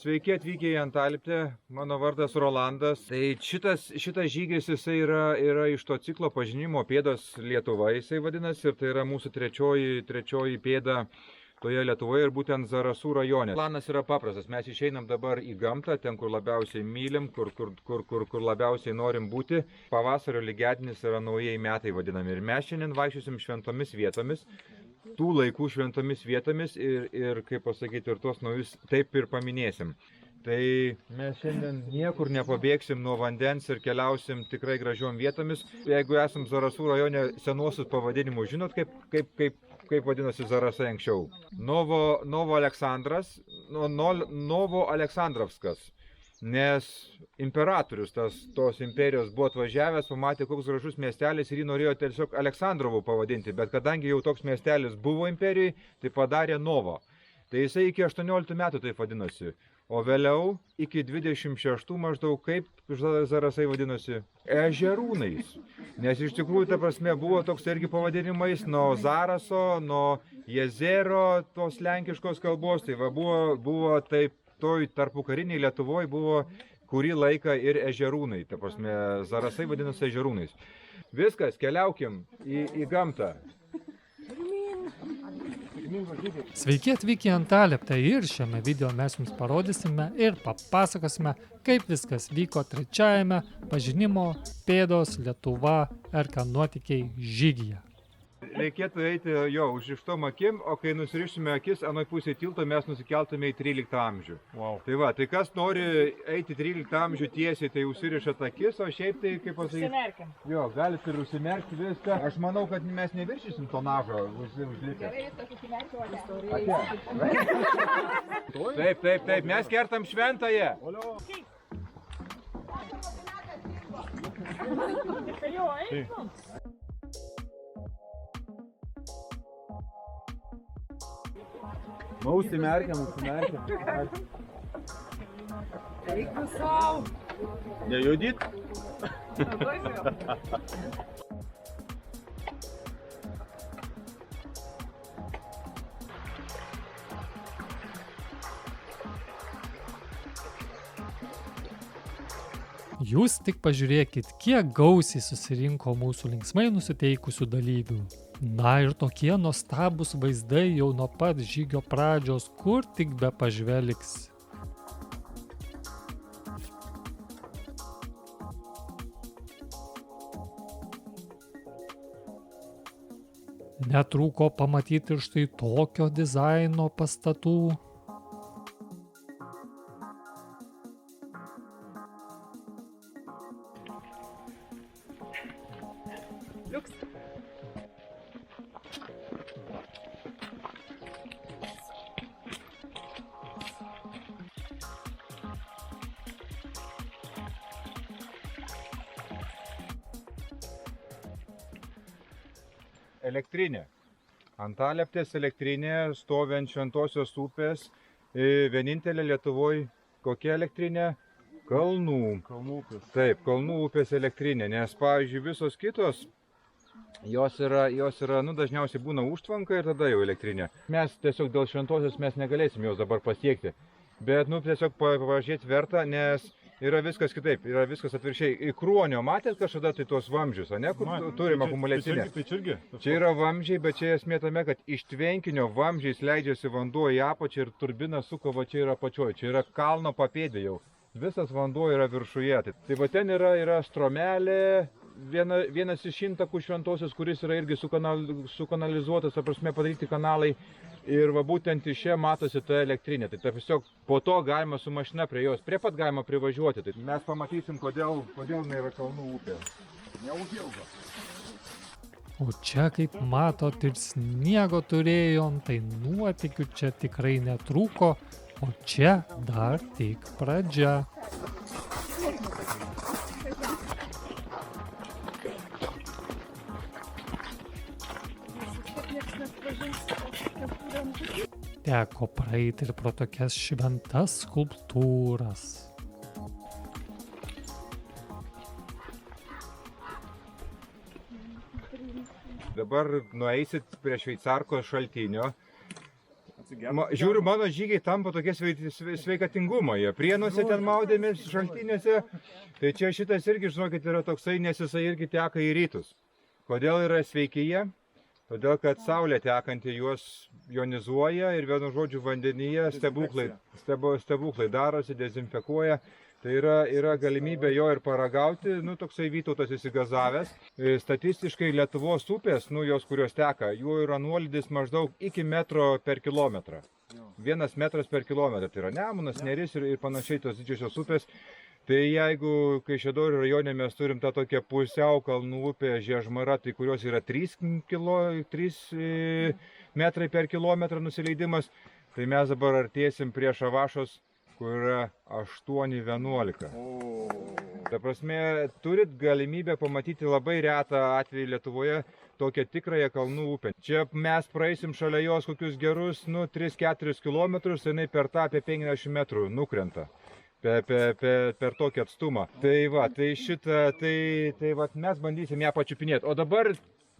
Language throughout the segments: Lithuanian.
Sveiki atvykę į Antaliptę, mano vardas Rolandas. Tai šitas žygis jisai yra iš to ciklo pažinimo pėdos Lietuva, jisai vadinasi, ir tai yra mūsų trečioji pėda toje Lietuvoje ir būtent Zarasų rajone. Planas yra paprastas, mes išeinam dabar į gamtą, ten kur labiausiai mylim, kur labiausiai norim būti. Pavasario lygiadienis yra naujieji metai vadinami ir mes šiandien vaikščiosim šventomis vietomis. Tų laikų šventomis vietomis ir kaip pasakyti, ir tuos naujus taip ir paminėsim. Tai mes šiandien niekur nepabėgsim nuo vandens ir keliausim tikrai gražiom vietomis. Jeigu esam Zarasų rajone, senuosius pavadinimus žinot, kaip vadinosi Zarasai anksčiau. Novo Aleksandrovskas. Nes imperatorius tos imperijos buvo atvažiavęs, pamatė, koks gražus miestelis ir jį norėjo tiesiog Aleksandrovu pavadinti, bet kadangi jau toks miestelis buvo imperijai, tai padarė Novo. Tai jisai iki 18 metų taip vadinosi, o vėliau iki 26 maždaug kaip Zarasai vadinosi Ežerūnais. Nes iš tikrųjų, ta prasme, buvo toks irgi pavadinimais nuo Zaraso, nuo Jezero, tos lenkiškos kalbos, tai va buvo taip. Toj tarpukariniai Lietuvoje buvo kurį laiką ir Ežerūnai, ta prasme, Zarasai vadinasi Ežerūnais. Viskas, keliaukim į gamtą. Sveiki atvykę į Antaliptę ir šiame video mes jums parodysime ir papasakosime, kaip viskas vyko trečiajame pažinimo pėdos Lietuva RK nuotykiai žygyje. Reikėtų eiti jo užrištom akim, o kai nusirišime akis, anoj pusėje tilto mes nusikeltume į 13 amžių. Wow. Tai va, tai kas nori eiti 13 amžių tiesiai, tai užsirišat akis, o šiaip tai, kaip pasakyti... Užsimerkiam. Jo, galit ir užsimerkti viską. Aš manau, kad mes neviršysim tonažo užlipę. Gerai, tas užsimerkiu, Taip, mes kertam šventąją. Užsimerkiam. Eikų savo. Nejudyt? Jūs tik pažiūrėkit, kiek gausiai susirinko mūsų linksmai nusiteikusių dalyvių. Na ir tokie nuostabūs vaizdai jau nuo pat žygio pradžios, kur tik be pažvelgsi. Netrūko pamatyti ir štai tokio dizaino pastatų. Elektrinė. Antaliptės elektrinė stovi ant Šventosios upės. Vienintelė Lietuvoje kokia elektrinė? Kalnų upės. Taip, Kalnų upės elektrinė, nes, pavyzdžiui, visos kitos, jos yra, dažniausiai būna užtvanka ir tada jau elektrinė. Mes tiesiog dėl Šventosios mes negalėsim jos dabar pasiekti, bet, tiesiog pavažiuoti verta, nes yra viskas kitaip, yra viskas atvirkščiai. Į Kruonio matėt kažkada tai tuos vamzdžius, ne, kur turim akumuliacinę? Čia yra vamzdžiai, bet čia esmė tame, kad iš tvenkinio vamzdžiais leidžiasi vanduo į apačią ir turbina suka va čia yra apačioje. Čia yra kalno papėdė jau. Visas vanduo yra viršuje. Tai va ten yra stromelė, vienas iš intakų Šventosios, kuris yra irgi sukanalizuotas, ta prasme padaryti kanalai. Ir va būtent iš čia matosi ta elektrinė. Tai tiesiog po to galima su mašina prie jos, prie pat galima privažiuoti. Tai mes pamatysim, kodėl jinai yra Kalnų upė. Neužilgo. O čia, kaip matot, ir sniego turėjom, tai nuotykių čia tikrai netrūko, o čia dar tik pradžia. Teko praeiti ir pro tokias šventas skulptūras. Dabar nueisit prie Šveicarkos šaltinio Žiūriu, mano žygiai tampa tokie sveikatingumo. Jie Prienuose ten maudėmės šaltiniuose. Tai čia šitas irgi, žinokit, yra toksai, nes jisai irgi teka į rytus. Kodėl yra sveiki jie? Todėl, kad saulė tekanti juos jonizuoja ir vienu žodžiu vandenyje stebuklai darosi, dezinfekuoja. Tai yra galimybė jo ir paragauti, toksai Vytautas įsigazavęs. Statistiškai Lietuvos upės, jos kurios teka, jų yra nuolydis maždaug iki metro per kilometrą. 1 metras per kilometrą, tai yra Nemunas, Neris ir panašiai tos didžiosios upės. Tai jeigu Kaišiadorių rajone mes turim tą tokią pusiau kalnų upę Žiežmara, tai kurios yra 3 metrai per kilometrą nusileidimas, tai mes dabar artėsim prie Šavašos, kur yra 8,11. Ta prasme, turit galimybę pamatyti labai retą atvejį Lietuvoje, tokią tikrąją kalnų upę. Čia mes praeisim šalia jos kokius gerus 3-4 km, jinai per tą apie 50 metrų nukrenta. Per tokį atstumą. Tai mes bandysim ją pačiupinėti. O dabar,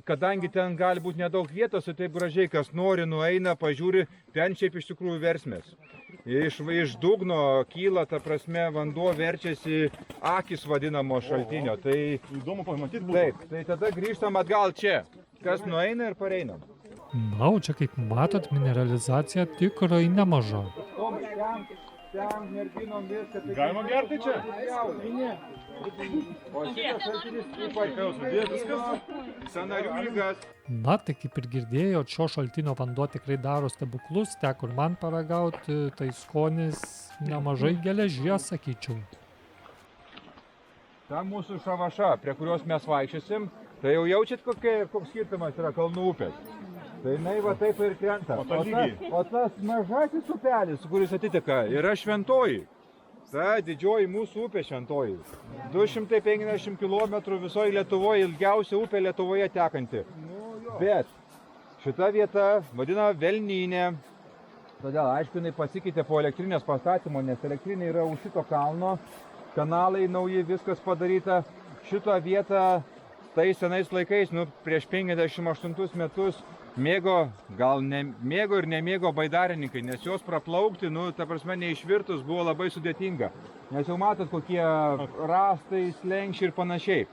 kadangi ten gali būti nedaug vietos, tai taip gražiai, kas nori, nueina, pažiūri, ten šiaip iš tikrųjų versmės. Iš dugno kyla, ta prasme, vanduo verčiasi akis vadinamo šaltinio. Tai įdomu pamatyti būtų. Taip, tai tada grįžtam atgal čia. Kas nueina ir pareinam. Na, o čia kaip matot, mineralizacija tikrai nemaža. Galima gerti čia? O šitas šaltinis ypač sąnarių ligas. Na, tai kaip ir girdėjot, šio šaltinio vanduo tikrai daro stebuklus, teko ir man paragauti, tai skonis nemažai geležies, sakyčiau. Ta mūsų Šavaša, prie kurios mes vaikščiosim, tai jau jaučiat, koks skirtumas yra kalnų upės. Tai jinai va taip ir krenta. O tas mažasis upelis, kuris atiteka, yra Šventoji. Ta didžioji mūsų upė Šventoji. 250 km visoje Lietuvoje, ilgiausia upė Lietuvoje tekanti. Bet šita vieta vadinama Velnynė. Todėl, aišku, jinai pasikeitė po elektrinės pastatymo, nes elektrinė yra už šito kalno. Kanalai nauji, viskas padaryta. Šitą vietą tais senais laikais, prieš 58 metus, mėgo, gal mėgo ir nemėgo baidarininkai, nes jos praplaukti, ta prasme, neišvirtus buvo labai sudėtinga. Nes jau matot, kokie rastai, slenkščiai ir panašiai.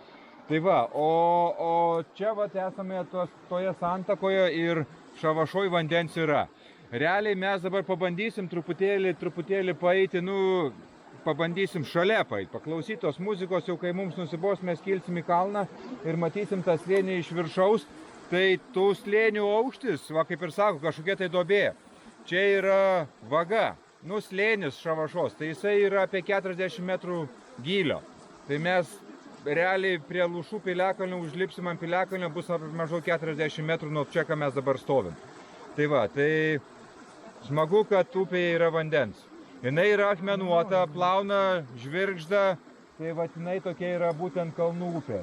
Tai va, o čia vat esame toje santakoje ir Šavašoj vandens yra. Realiai mes dabar pabandysim truputėlį paeiti, pabandysim šalia paeiti, paklausyti tos muzikos, jau kai mums nusibos, mes kilsim į kalną ir matysim tą slėnį iš viršaus. Tai tų slėnių aukštis, va kaip ir sako, kažkokia tai duobė. Čia yra vaga, slėnis Šavašos, tai jisai yra apie 40 metrų gylio. Tai mes realiai prie Lūšų piliakalnio užlipsim ant piliakalnio, bus maždaug 40 metrų nuo čia, ką mes dabar stovim. Tai va, tai smagu, kad upėje yra vandens. Jinai yra akmenuota, plauna, žvirgžda. Tai va, jinai tokia yra būtent kalnų upė.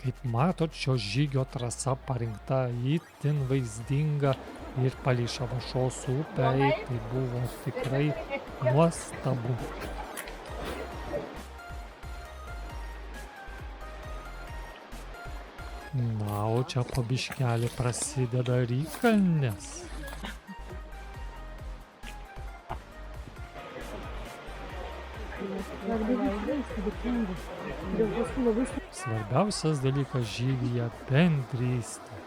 Kaip matot, šio žygio trasa parinkta itin vaizdinga ir palei Šavašos upę, tai buvo tikrai nuostabu. Na, o čia po biškelį prasideda Rykalnės. Svarbiausias dalykas žygyje - bendrystė.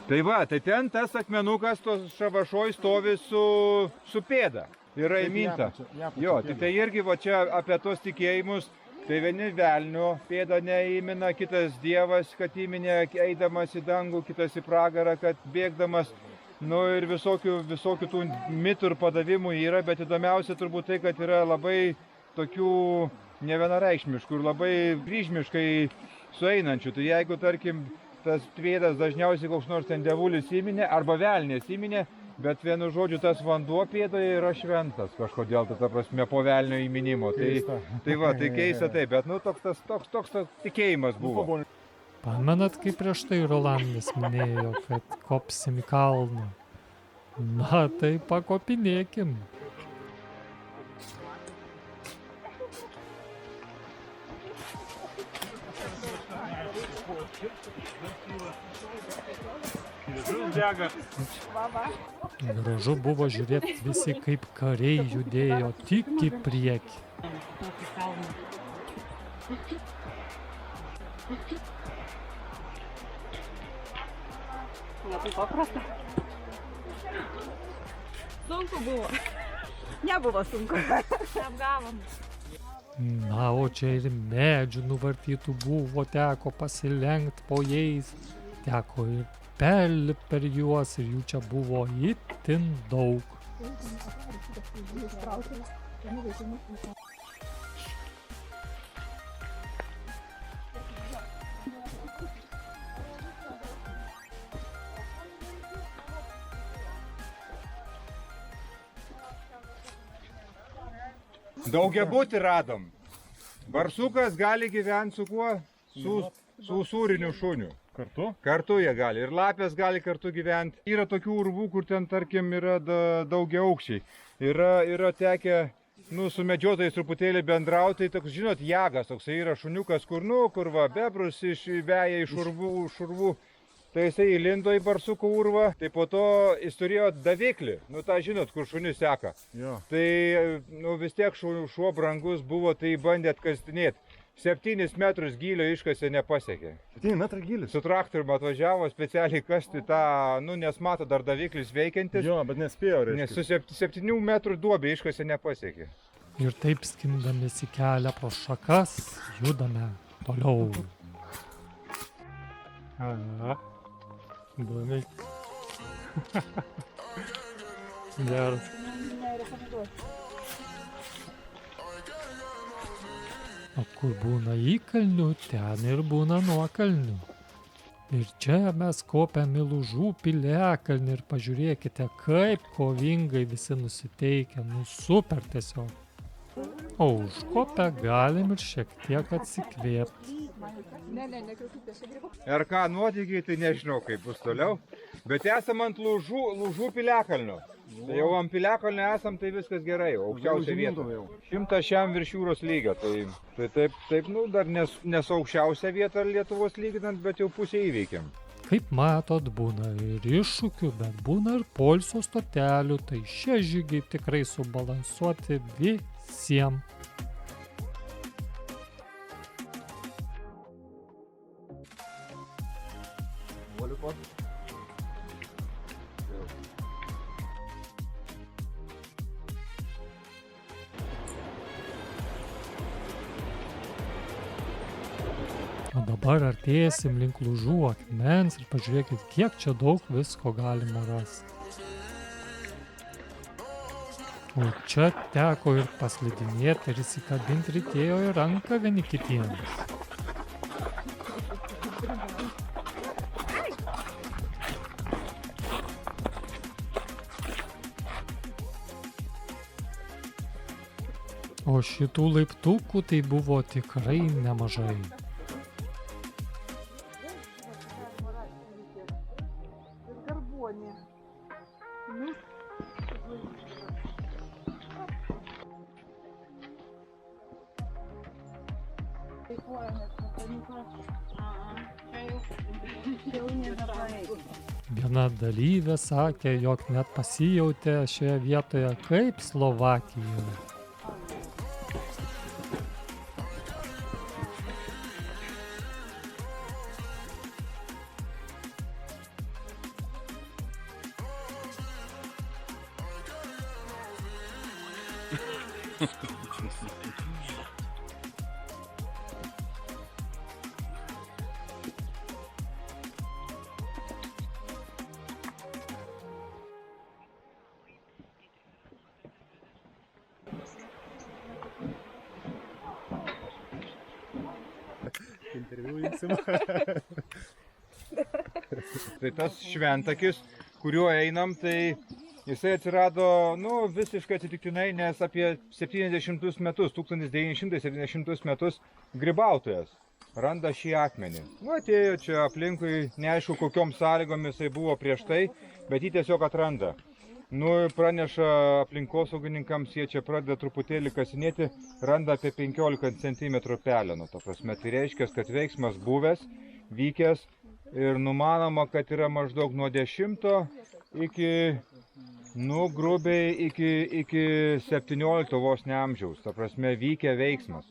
Tai va, tai ten tas akmenukas tos Šavašoj stovi su pėda. Yra įminta. Jo, tai irgi va čia apie tos tikėjimus. Tai vieni velnio pėdą neįmina, kitas dievas, kad įminė eidamas į dangų, kitas į pragarą, kad bėgdamas. Ir visokių tų mitų ir padavimų yra, bet įdomiausia turbūt tai, kad yra labai tokių nevienareikšmiškų ir labai kryžmiškai sueinančių. Tai jeigu, tarkim, tas pėdas dažniausiai koks nors ten dievulis įminė arba velnės įminė, bet vienu žodžiu tas vanduo pėdoje yra šventas kažkodėl, ta prasme, po velnio įminimo. Tai va, tai keista taip, bet toks tikėjimas buvo. Pamenat, kaip prieš tai Rolandas minėjo, kad kopsim į kalną. Na, tai pakopinėkim. Gražu buvo žiūrėti visi, kaip kariai judėjo tik į priekį. Labai paprasta. Sunku buvo. Nebuvo sunku. Apgavom. Na, o čia ir medžių nuvartytų buvo, teko pasilenkt po jais, teko ir perlipt per juos ir jų čia buvo itin daug. Daugiabutį radom. Barsukas gali gyventi su kuo? Su usūriniu šuniu. Kartu? Kartu jie gali. Ir lapės gali kartu gyventi. Yra tokių urvų, kur ten, tarkim, yra daugiaaukščiai. Yra tekę, su medžiotojais truputėlį bendrauti. Tai toks, žinot, jagas, toks yra šuniukas, kur va, bebrus išveja iš urvų. Tai jisai įlindo į barsuko urvą, tai po to jis turėjo daviklį, tą žinot, kur šunis seka. Jo. Tai vis tiek šuo brangus buvo, tai bandė atkastinėti. 7 metrus gylio iškasė nepasiekė. 7 metrų gylis? Su traktoriumi atvažiavo specialiai kasti tą, nes mato dar daviklis veikiantis. Jo, bet nespėjo, reiškia. Nes su 7 metrų duobė iškasė nepasiekė. Ir taip skindamės į kelią pro šakas, judame toliau. Aha. Įdomiai. Geras. O kur būna įkalnių, ten ir būna nuokalnių. Ir čia mes kopiam į Lūžų piliakalnį ir pažiūrėkite, kaip kovingai visi nusiteikia, super tiesiog. O užkopę galim ir šiek tiek atsikvėpti. Ir ką nuotykiai, tai nežinau, kaip bus toliau. Bet esam ant Lūžų piliakalnio. Tai jau ant piliakalnio esam, tai viskas gerai, aukščiausia vieta. 100 šiam virš jūros lygio. Tai taip, dar nesu aukščiausia vieta Lietuvos lyginant, bet jau pusę įveikiam. Kaip matot, būna ir iššūkių, bet būna ir poilsio stotelių, tai šie žygiai tikrai subalansuoti visiems. O dabar artėsim link Lūžų akmens ir pažiūrėkit, kiek čia daug visko galima rasti. O čia teko ir paslidinėti ir įsikabinti reikėjo į ranką vieni kitiems. O šitų laiptukų tai buvo tikrai nemažai. Viena dalyvė sakė, jog net pasijautė šioje vietoje kaip Slovakijoje. Tai tas šventakis, kuriuo einam, tai jisai atsirado visiškai atsitiktinai, nes apie 70 metus, 1970 metus grybautojas randa šį akmenį. Atėjo čia aplinkui, neaišku kokiom sąlygomis jisai buvo prieš tai, bet jį tiesiog atranda. Nu, praneša aplinkosaugininkams, jie čia pradeda truputėlį kasinėti, randa apie 15 cm peleno. Ta prasme, tai reiškia, kad veiksmas buvęs, vykęs ir numanoma, kad yra maždaug nuo 10 iki, nu, grubiai iki 17 vos ne amžiaus. Ta prasme, vykė veiksmas.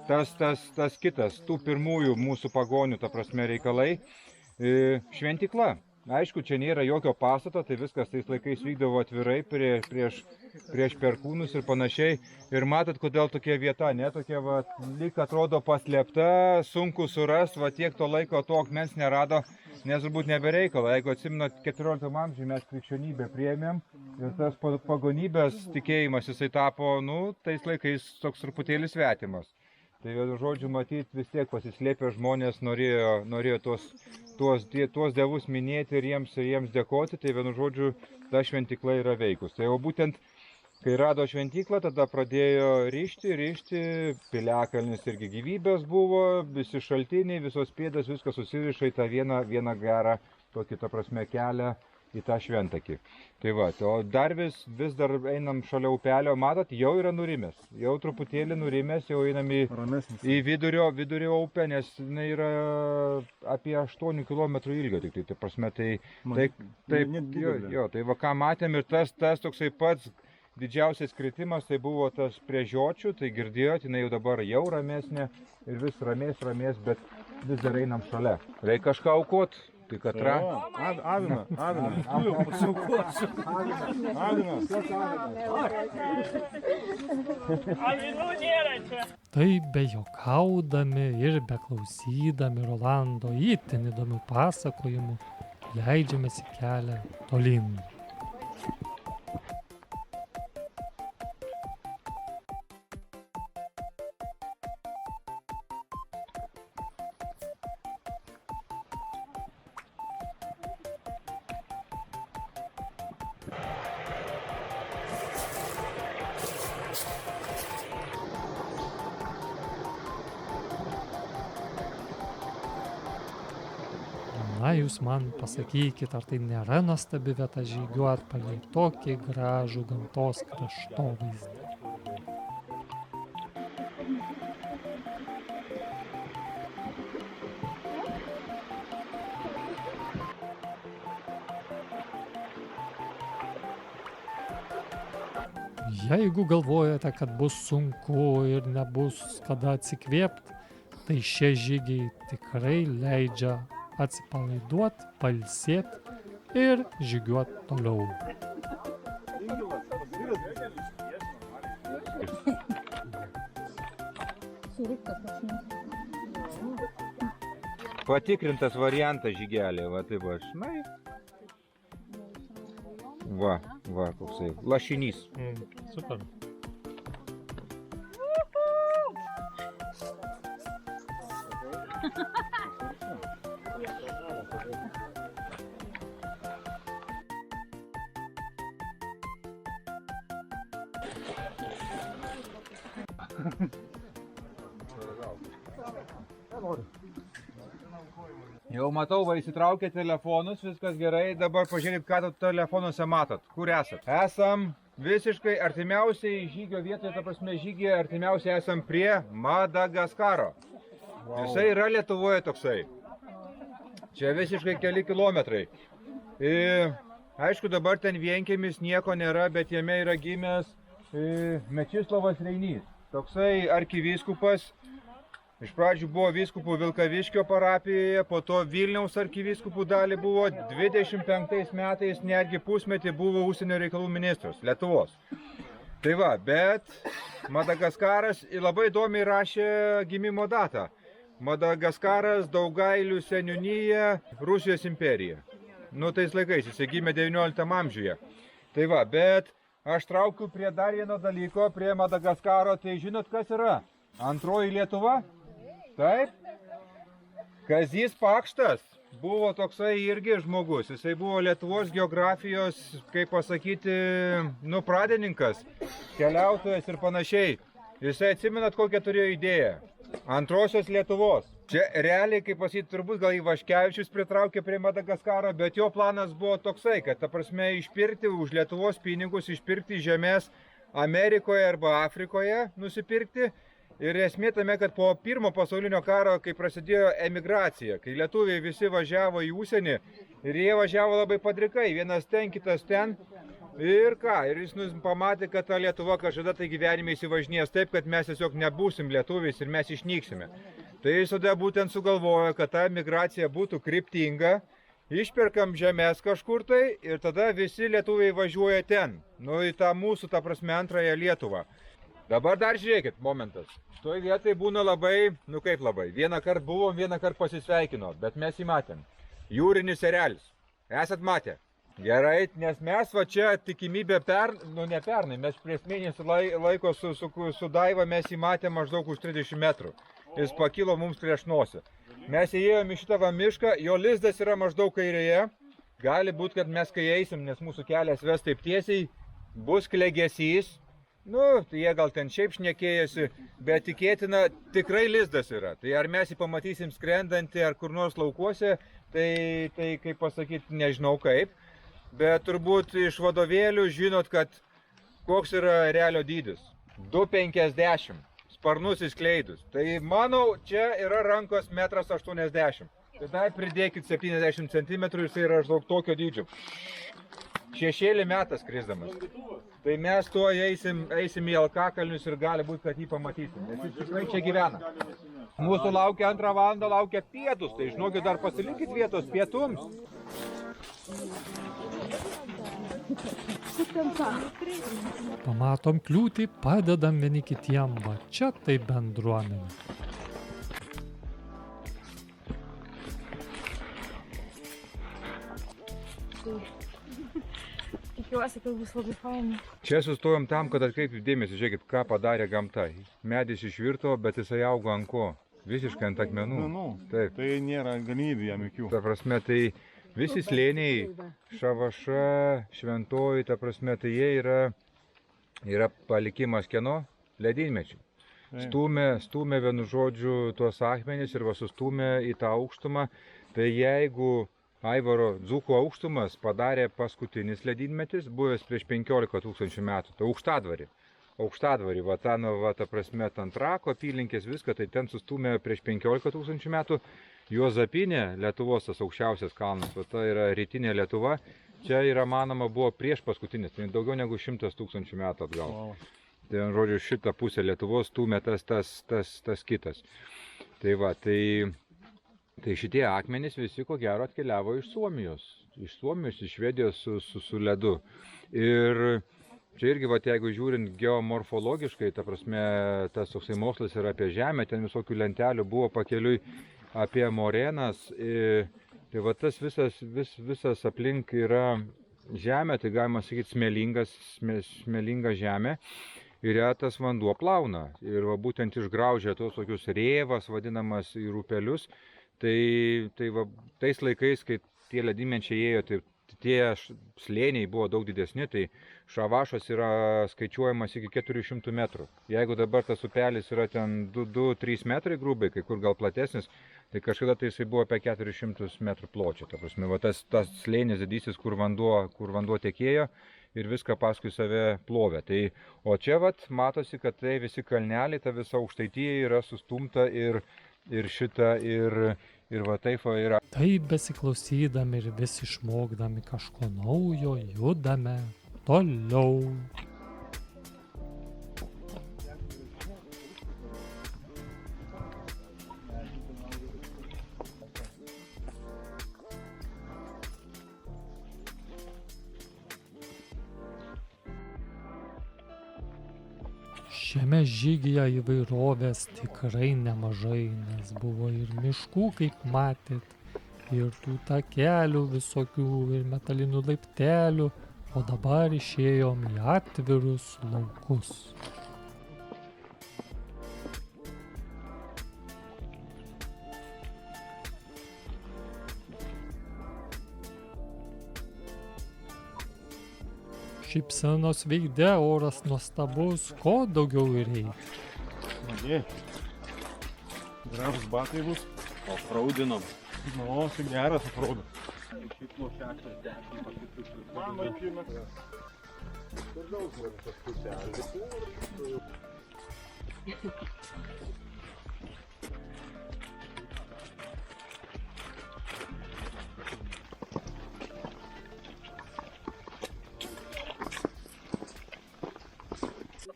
Tas kitas, tų pirmųjų mūsų pagonių, ta prasme, reikalai, šventykla. Aišku, čia nėra jokio pastato, tai viskas tais laikais vykdavo atvirai prieš perkūnus ir panašiai. Ir matot, kodėl tokia vieta, ne, tokia, va, lyg atrodo paslėpta, sunku surast, va, tiek to laiko to akmens nerado, nes turbūt nebereikalo. Jeigu atsiminat 14 amžiuje mes krikščionybę priėmėm ir tas pagonybės tikėjimas jisai tapo, nu, tais laikais toks truputėlį svetimas. Tai vienu žodžiu, matyt, vis tiek pasislėpę žmonės norėjo tuos dievus minėti ir jiems dėkoti, tai vienu žodžiu, ta šventykla yra veikus. Tai jau būtent, kai rado šventyklą, tada pradėjo rišti, piliakalnis irgi gyvybės buvo, visi šaltiniai, visos pėdas, viskas susiriša į tą vieną gerą, tokį, ta prasme, kelią į tą šventakį. Tai va, o dar vis dar einam šalia upelio, matot, jau yra nurimęs, jau truputėlį nurimęs, jau einam į vidurio upę, nes jinai yra apie 8 km ilgio, tik tai prasme, tai va ką matėm ir tas toksai pats didžiausias kritimas, tai buvo tas prie žiočių, tai girdėjot, jinai jau dabar jau ramesnė ir vis ramės, bet vis dar einam šalia. Reikia kažką aukot. Tai katra. Avina. Tai bejuokaudami ir beklausydami Rolando itin įdomių pasakojimų, leidžiamės į kelią tolyn. Na, jūs man pasakykit, ar tai nėra nuostabi vieta žygiuot palei tokį gražų gamtos kraštovaizdį. Jeigu galvojate, kad bus sunku ir nebus kada atsikvėpti, tai šie žygiai tikrai leidžia atsipalaiduot, pailsėt ir žygiuot toliau. Patikrintas variantas žygelė, va taip va, žinai. Va, koksai, lašinys. Super. Jau matau, va įsitraukė telefonus, viskas gerai, dabar pažiūrėkit, ką telefonuose matot, kur esat. Esam visiškai artimiausiai žygio vietoje, ta prasme žygyje artimiausiai esam prie Madagaskaro. Jisai yra Lietuvoje toksai. Čia visiškai keli kilometrai. Aišku, dabar ten vienkiemis nieko nėra, bet jame yra gimęs Mečislovas Reinys. Toksai arkivyskupas. Iš pradžių buvo vyskupų Vilkaviškio parapijoje, po to Vilniaus arkivyskupų dalį buvo, 25 metais netgi pusmetį buvo užsienio reikalų ministras Lietuvos. Tai va, bet Madagaskaras labai įdomiai rašė gimimo datą. Madagaskaras, Daugailių seniūnija, Rusijos imperija. Nu, tais laikais, jis gimė 19 amžiuje. Tai va, bet aš traukiu prie dar vieno dalyko, prie Madagaskaro, tai žinot, kas yra? Antroji Lietuva? Taip. Kazys Pakštas buvo toksai irgi žmogus. Jisai buvo Lietuvos geografijos, kaip pasakyti, pradininkas, keliautojas ir panašiai. Jisai atsimenat, kokią turėjo idėją? Antrosios Lietuvos. Čia realiai, kaip pasakyti, turbūt gal Ivaškevičius pritraukė prie Madagaskaro, bet jo planas buvo toksai, kad, ta prasme, išpirkti už Lietuvos pinigus, išpirkti žemės Amerikoje arba Afrikoje, nusipirkti. Ir esmė tame, kad po pirmo pasaulinio karo, kai prasidėjo emigracija, kai lietuviai visi važiavo į užsienį ir jie važiavo labai padrikai, vienas ten, kitas ten. Ir ką, ir jis pamatė, kad ta Lietuva kažkada tai gyvenime įsivažinės taip, kad mes tiesiog nebūsim lietuviais ir mes išnyksime. Tai jis tada būtent sugalvojo, kad ta migracija būtų kryptinga, išperkam žemės kažkur tai ir tada visi lietuviai važiuoja ten, nu į tą mūsų, ta prasme, antrąją Lietuvą. Dabar dar žiūrėkit, momentas. Šitoj vietai būna labai, nu kaip labai, vieną kartą buvom, vieną kartą pasisveikino, bet mes jį matėm. Jūrinis erelis. Esat matę? Gerai, nes mes va čia tikimybė ne pernai, mes prieš mėnesį laiko su Daiva mes jį matėm maždaug už 30 metrų. Jis pakilo mums prieš nosį. Mes įėjom į šitą va mišką, jo lizdas yra maždaug kairėje. Gali būti, kad mes kai eisim, nes mūsų kelias ves taip tiesiai, bus klegesys. Nu, tai jie gal ten šiaip šnekėjasi, bet tikėtina tikrai lizdas yra. Tai ar mes jį pamatysim skrendantį ar kur nors laukuose, tai kaip pasakyti, nežinau kaip. Bet turbūt iš vadovėlių žinot, kad koks yra erelio dydis. 2,50 sparnus išskleidus. Tai manau, čia yra rankos 1,80 m. Tai dar pridėkit 70 cm ir jis yra daug tokio dydžio. Šešėlį metas krisdamas. Tai mes tuo eisim į Alkakalnius ir gali būti, kad jį pamatysim, nes jis tikrai čia gyvena. Mūsų laukia 2 valandą, laukia pietus, tai žinokit, dar pasilinkit vietos pietums. Pamatom kliūtį, padedam vieni kitiem, va čia tai bendruomenė. Tikiuosi, kad bus labai fainai. Čia sustojom tam, kad atkreipti dėmesį, žiūrėkit, ką padarė gamta. Medis išvirto, bet jisai augo ant ko? Visiškai ant akmenų. Taip. Tai nėra galimybių jam jokių. Ta prasme, tai visi slėniai, Šavaša, Šventoji, ta prasme, tai jie yra palikimas kieno? Ledynmečių. Stūmė vienu žodžiu tuos akmenis ir va sustūmė į tą aukštumą. Tai jeigu Aivaro Dzūko aukštumas padarė paskutinis ledynmetis, buvęs prieš 15 000 metų, tai aukštadvarį, va ten, va ta prasme, Tantrako apylinkės, viską, tai ten sustūmė prieš 15 000 metų. Juozapinė, Lietuvos tas aukščiausias kalnas, va ta yra rytinė Lietuva, čia yra manoma buvo prieš paskutinis, tai daugiau negu 100 000 metų atgal. Wow. Tai, žodžiu, šitą pusę Lietuvos stūmė tas kitas. Tai va, tai šitie akmenys visi ko gero atkeliavo iš Suomijos, iš Švedijos su ledu. Ir čia irgi, va, jeigu žiūrint geomorfologiškai, ta prasme, tas toksai mokslas yra apie Žemę, ten visokių lentelių buvo pakeliui apie morenas. Tai va tas visas aplink yra Žemė, tai galima sakyti smėlinga Žemė. Ir tas vanduo plauna. Ir va, būtent išgraužia tos tokius rėvas, vadinamas, į upelius. Tai va, tais laikais, kai tie ledynmečiai ėjo, tai tie slėniai buvo daug didesni, tai Šavašas yra skaičiuojamas iki 400 metrų. Jeigu dabar tas upelis yra ten 2-3 metrai grubiai, kai kur gal platesnis, tai kažkada tai jisai buvo apie 400 metrų pločio. Ta prasme, va, tas slėnis didysis, kur vanduo tekėjo ir viską paskui save plovė. Tai, o čia vat, matosi, kad tai visi kalneliai, ta visa Aukštaitija yra sustumta ir va taip yra. Taip besiklausydami ir vis išmokdami kažko naujo, judame toliau. Šiame žygyje įvairovės tikrai nemažai, nes buvo ir miškų, kaip matėt, ir tų takelių visokių, ir metalinių laiptelių, o dabar išėjom į atvirus laukus. Šypsenos veide, oras nuostabus, ko daugiau ir reikia. Gražus batai bus. Ofraudinom. Nu, tai geras afraudas. Man laikina.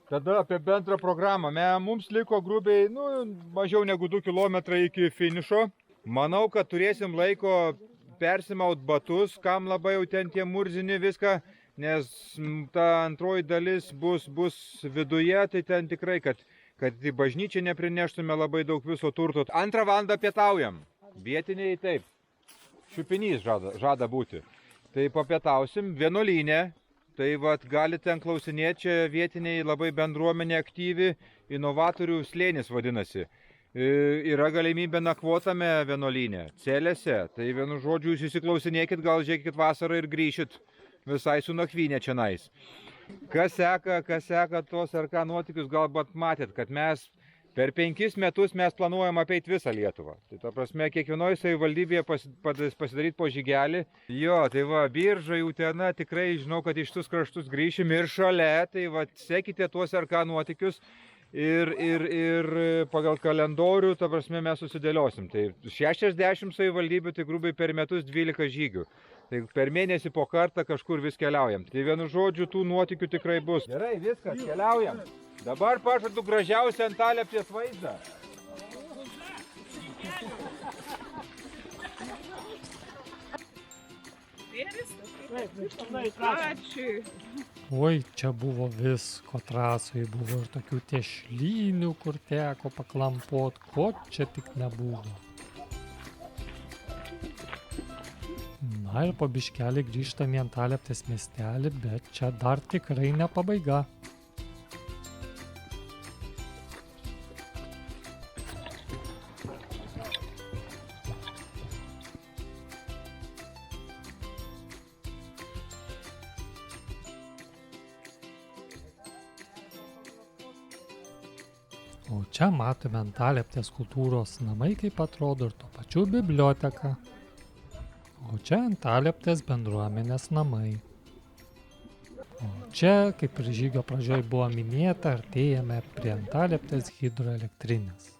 Tada apie bendrą programą. Mums liko grubiai mažiau negu 2 km iki finišo. Manau, kad turėsim laiko persimaut batus, kam labai jau ten tie murzini viską, nes ta antroji dalis bus viduje, tai ten tikrai, kad į bažnyčią neprineštume labai daug viso turto. 2 valandą pietaujam. Vietiniai taip. Šiupinys žada būti. Tai papietausim vienuolyne. Tai galite ten klausinėti, čia vietiniai labai bendruomenė aktyvi, inovatorių slėnis vadinasi. Yra galimybė nakvotame vienuolyne, celėse. Tai vienu žodžiu jūs įsiklausinėkit, gal žiūrėkit vasarą ir grįšit visai su nakvynė čionais. Kas seka tos RK nuotykius, galbūt matėt, kad mes per 5 metus mes planuojam apeiti visą Lietuvą. Tai ta prasme, kiekvienoje savivaldybėje pasidaryti po žygelį. Jo, tai Biržai, Utena, tikrai žinau, kad iš tus kraštus grįšim ir šalia, tai sekite tuos RK nuotykius ir pagal kalendorių, ta prasme, mes susidėliosim. Tai 60 savivaldybių, tai grubiai per metus 12 žygių. Tai per mėnesį po kartą kažkur vis keliaujam. Tai vienu žodžiu, tų nuotykių tikrai bus. Gerai, viskas, keliaujam. Dabar pažadu gražiausią Antalieptės vaizdą. Ačiū. Oi, čia buvo visko trasoje, buvo ir tokių tešlynių, kur teko paklampot, ko čia tik nebuvo. Na ir po biškelį grįžtam į Antalieptės miestelį, bet čia dar tikrai ne pabaiga. O čia matome Antalieptės kultūros namai, kaip atrodo, ir tuo pačiu biblioteka. O čia Antalieptės bendruomenės namai. O čia, kaip ir žygio pradžioj buvo minėta, artėjame prie Antalieptės hidroelektrinės.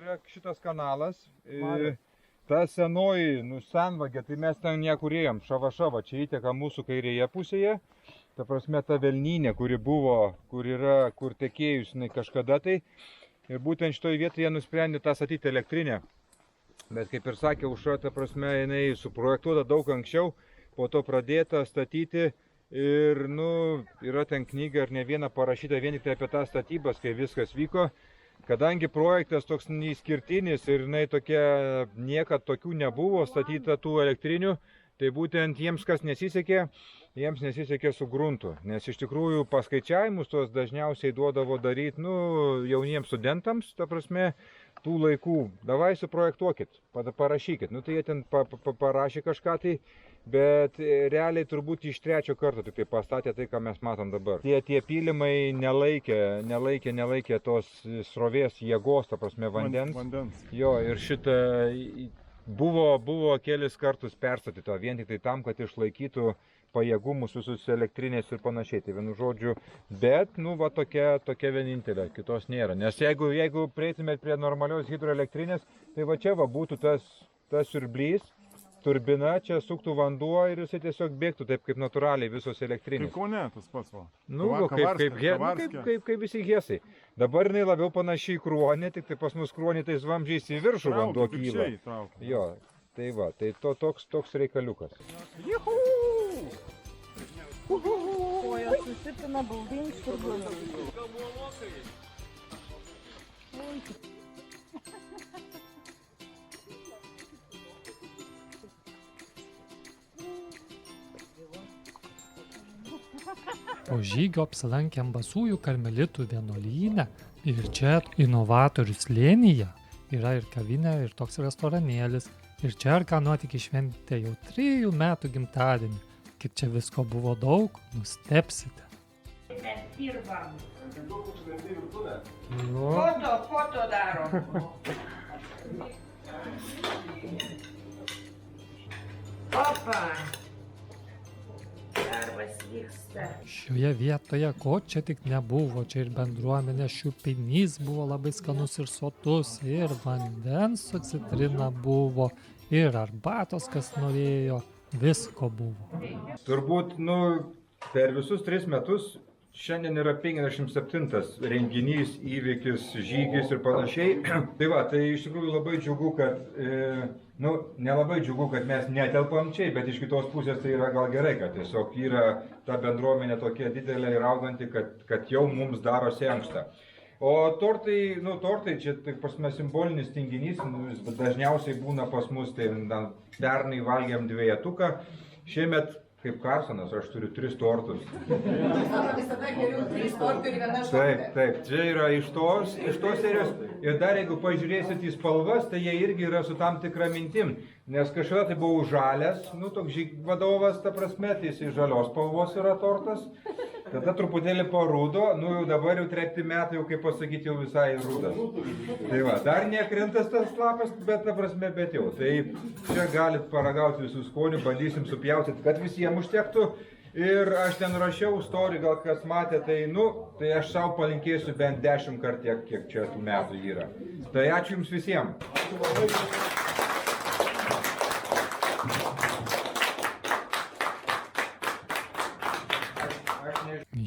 Yra šitas kanalas, ta senoji senvagė, tai mes ten nekurėjom, šava, čia įteka mūsų kairėje pusėje, ta prasme ta velnynė, kuri buvo, kur tekėjus kažkada tai, ir būtent šitoje vietoje jie nusprendė tą statyti elektrinę, bet kaip ir sakė Aušra, ta prasme jinai suprojektuota daug anksčiau, po to pradėta statyti ir yra ten knyga ir ne viena parašyta vien tik apie tą statybas, kai viskas vyko. Kadangi projektas toks neišskirtinis ir jinai tokia, niekad tokių nebuvo statyta tų elektrinių, tai būtent jiems kas nesisekė, jiems nesisekė su gruntu. Nes iš tikrųjų paskaičiavimus tos dažniausiai duodavo daryti jauniems studentams, ta prasme, tų laikų. Davai suprojektuokit, parašykit. Tai jie ten parašė kažką tai, bet realiai turbūt iš 3 karto tik tai pastatė tai, ką mes matom dabar. Tie pylimai nelaikė tos srovės jėgos, ta prasme vandens. Jo, ir šitą buvo kelis kartus perstatyta, vien tik tai tam, kad išlaikytų pajėgumus visus elektrinės ir panašiai. Tai vienu žodžiu, bet tokia vienintelė, kitos nėra. Nes jeigu prieitumėt prie normalios hidroelektrinės, tai čia būtų tas siurblys, turbina, čia suktų vanduo ir jisai tiesiog bėgtų taip kaip natūraliai visos elektrinės. Kaip Kaune tas pats va. Kaip visi Hesai. Dabar jinai labiau panašiai į kruonį, tik tai pas mus kruonį tais vamzdžiais į viršų vanduo kyla. Jo, tai toks reikaliukas. Kojas susipina baudins turbūt. Po žygio apsilankėm Basųjų karmelitų vienuolyne ir čia inovatorių slėnyje yra ir kavinė, ir toks restoranėlis. Ir čia ar ką nuotikį šventė jau 3 metų gimtadienį. Kiek čia visko buvo daug, nustebsite. Mes dirbam. Nu, Foto darom. Opa. Darbas vyksta. šioje vietoje ko čia tik nebuvo. Čia ir bendruomenės šiupinys buvo labai skanus ir sotus, ir vandens su citrina buvo, ir arbatos, kas norėjo, visko buvo. Turbūt, per visus 3 metus šiandien yra 57 renginys, įvykis, žygis ir panašiai. Tai iš tikrųjų labai džiugu, kad, nelabai džiugu, kad mes netelpam čia, bet iš kitos pusės tai yra gal gerai, kad tiesiog yra ta bendruomenė tokia didelė ir auganti, kad jau mums darosi anksta. O tortai čia pas mes simbolinis tinginys, dažniausiai būna pas mus, tai pernai valgėm 2, šiemet kaip Karsonas, aš turiu 3 tortus. Visada geriau 3 tortų ir 1 žvaigždė. Taip, čia yra iš tos serijos. Ir dar jeigu pažiūrėsit į spalvas, tai jie irgi yra su tam tikra mintim. Nes kažkada tai buvau žalias, toks vadovas, ta prasme, tai jis žalios spalvos yra tortas. Tada truputėlį parūdo, jau dabar jau 3 metai, jau kaip pasakyti, jau visai rudas. Tai va, dar nekrintas tas lapas, bet ta prasme, bet jau. Tai čia galit paragauti visų skonių, bandysim supjaustyti, kad visiems užtektų. Ir aš ten rašiau story, gal kas matė, tai aš savo palinkėsiu bent 10 kart tiek, kiek čia tų metų yra. Tai ačiū Jums visiems.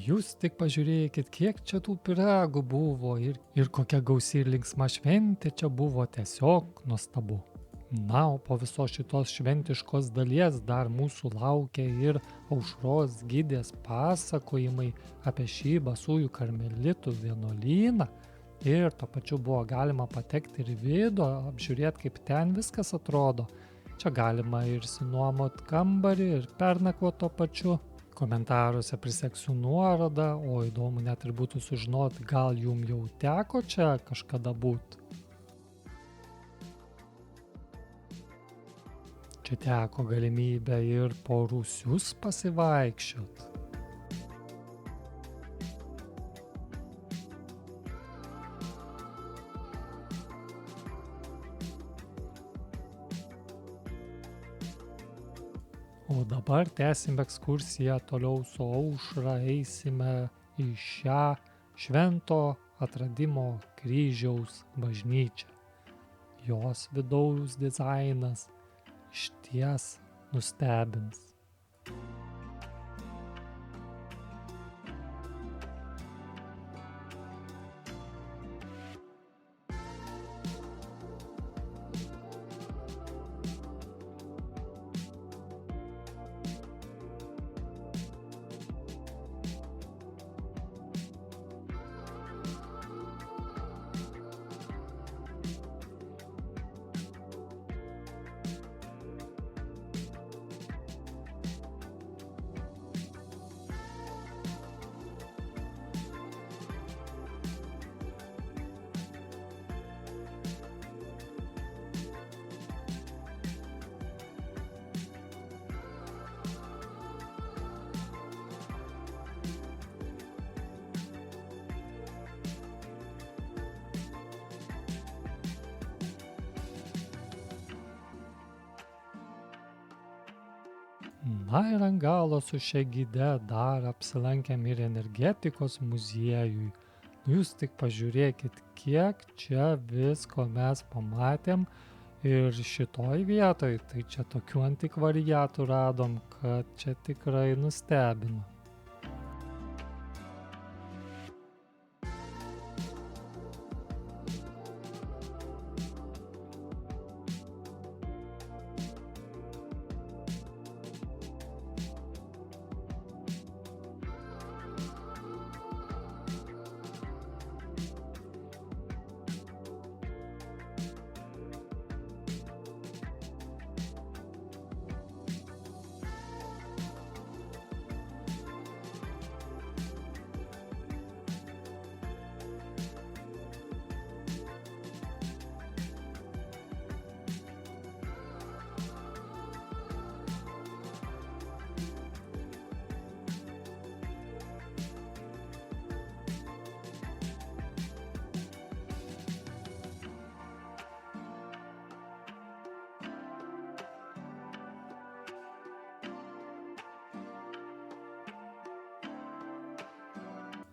Jūs tik pažiūrėkit, kiek čia tų pyragų buvo ir kokia gausi ir linksma šventė čia buvo, tiesiog nuostabu. Na, o po visos šitos šventiškos dalies dar mūsų laukia ir Aušros gidės pasakojimai apie šį Basųjų karmelitų vienuolyną. Ir tuo pačiu buvo galima patekti ir vidų, apžiūrėti, kaip ten viskas atrodo. Čia galima ir sinuomot kambarį, ir pernakvot tuo pačiu. Komentaruose priseksiu nuorodą, o įdomu net ir būtų sužinoti, gal jum jau teko čia kažkada būti. Čia teko galimybę ir po rūsius pasivaikščiot. O dabar tęsim ekskursiją toliau su Aušra, eisime į šią Švento Atradimo kryžiaus bažnyčią. Jos vidaus dizainas išties nustebins. Na ir ant galo su šia gide dar apsilankėm ir energetikos muziejui. Jūs tik pažiūrėkit, kiek čia visko mes pamatėm ir šitoj vietoj, tai čia tokių antikvariatų radom, kad čia tikrai nustebino.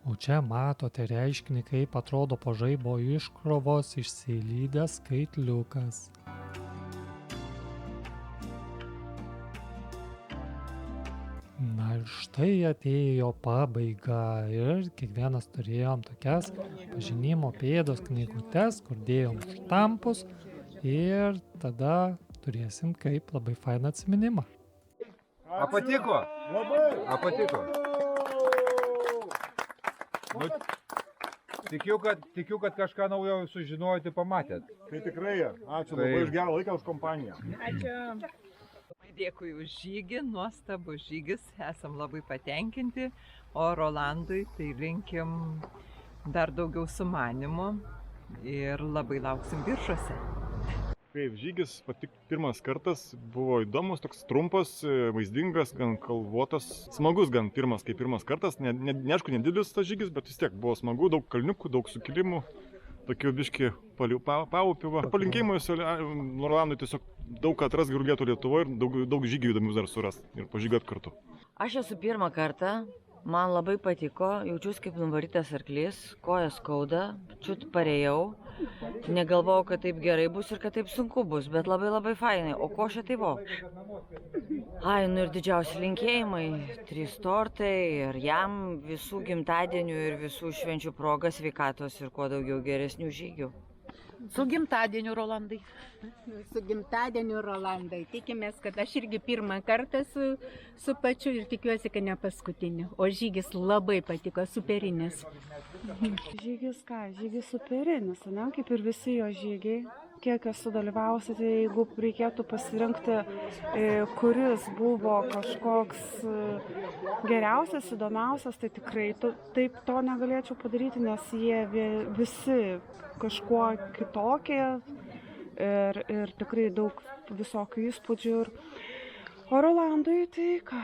O čia matote reiškinį, kaip atrodo po žaibo iškrovos išsilydęs skaitliukas. Na ir štai atėjo pabaiga ir kiekvienas turėjom tokias pažinimo pėdos knygutes, kur dėjom štampus ir tada turėsim kaip labai fainą atsiminimą. A patiko? Labai. A patiko? Nu, tikiu, kad kažką naujo sužinojote, pamatėt. Tai tikrai, ačiū Tai- labai už gerą laiką, už kompaniją. Dėkui už žygį, nuostabus žygis, esam labai patenkinti, o Rolandui tai linkim dar daugiau sumanimų ir labai lauksim Biržuose. Kaip žygis, patik pirmas kartas, buvo įdomus, toks trumpas, vaizdingas, gan kalvotas, smagus gan kaip pirmas kartas, neaišku, nedidelis tas žygis, bet vis tiek buvo smagu, daug kalniukų, daug sukilimų, tokių biški paupių. Palinkėjimų Rolandui tiesiog daug atras gerų vietų Lietuvoje ir daug žygių įdomių dar suras ir pažygiuot kartu. Aš esu pirmą kartą, man labai patiko, jaučiuosi kaip nuvarytas arklys, kojas skauda, čiut parėjau, negalvojau, kad taip gerai bus ir kad taip sunku bus, bet labai labai fainai, o ko šitai buvo? Ai, nu ir didžiausi linkėjimai, 3 tortai ir jam visų gimtadienių ir visų švenčių progas, sveikatos ir kuo daugiau geresnių žygių. Su gimtadieniu, Rolandai. Su gimtadieniu, Rolandai. Tikimės, kad aš irgi pirmą kartą su pačiu ir tikiuosi, kad ne paskutiniu. O žygis labai patiko, superinis. Žygis superinis, ne? Kaip ir visi jo žygiai. Kiek esu dalyvausi, tai jeigu reikėtų pasirinkti, kuris buvo kažkoks geriausias, įdomiausias, tai tikrai taip to negalėčiau padaryti, nes jie visi kažkuo kitokie ir tikrai daug visokių įspūdžių. O Rolandui tai ką,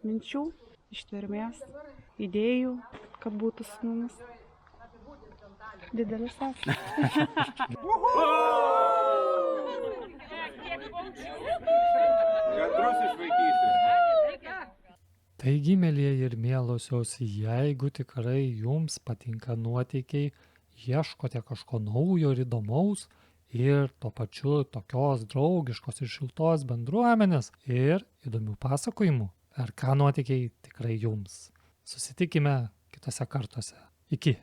minčių, ištvermės, idėjų, kad būtų su mumis. Didelis ačiū. Gandrus išvaikysiu. Taigi, mielieji ir mielosios, jeigu tikrai jums patinka nuotykiai, ieškote kažko naujo ir įdomaus ir tuo pačiu tokios draugiškos ir šiltos bendruomenės ir įdomių pasakojimų, ar ką nuotykiai tikrai jums. Susitikime kitose kartuose. Iki.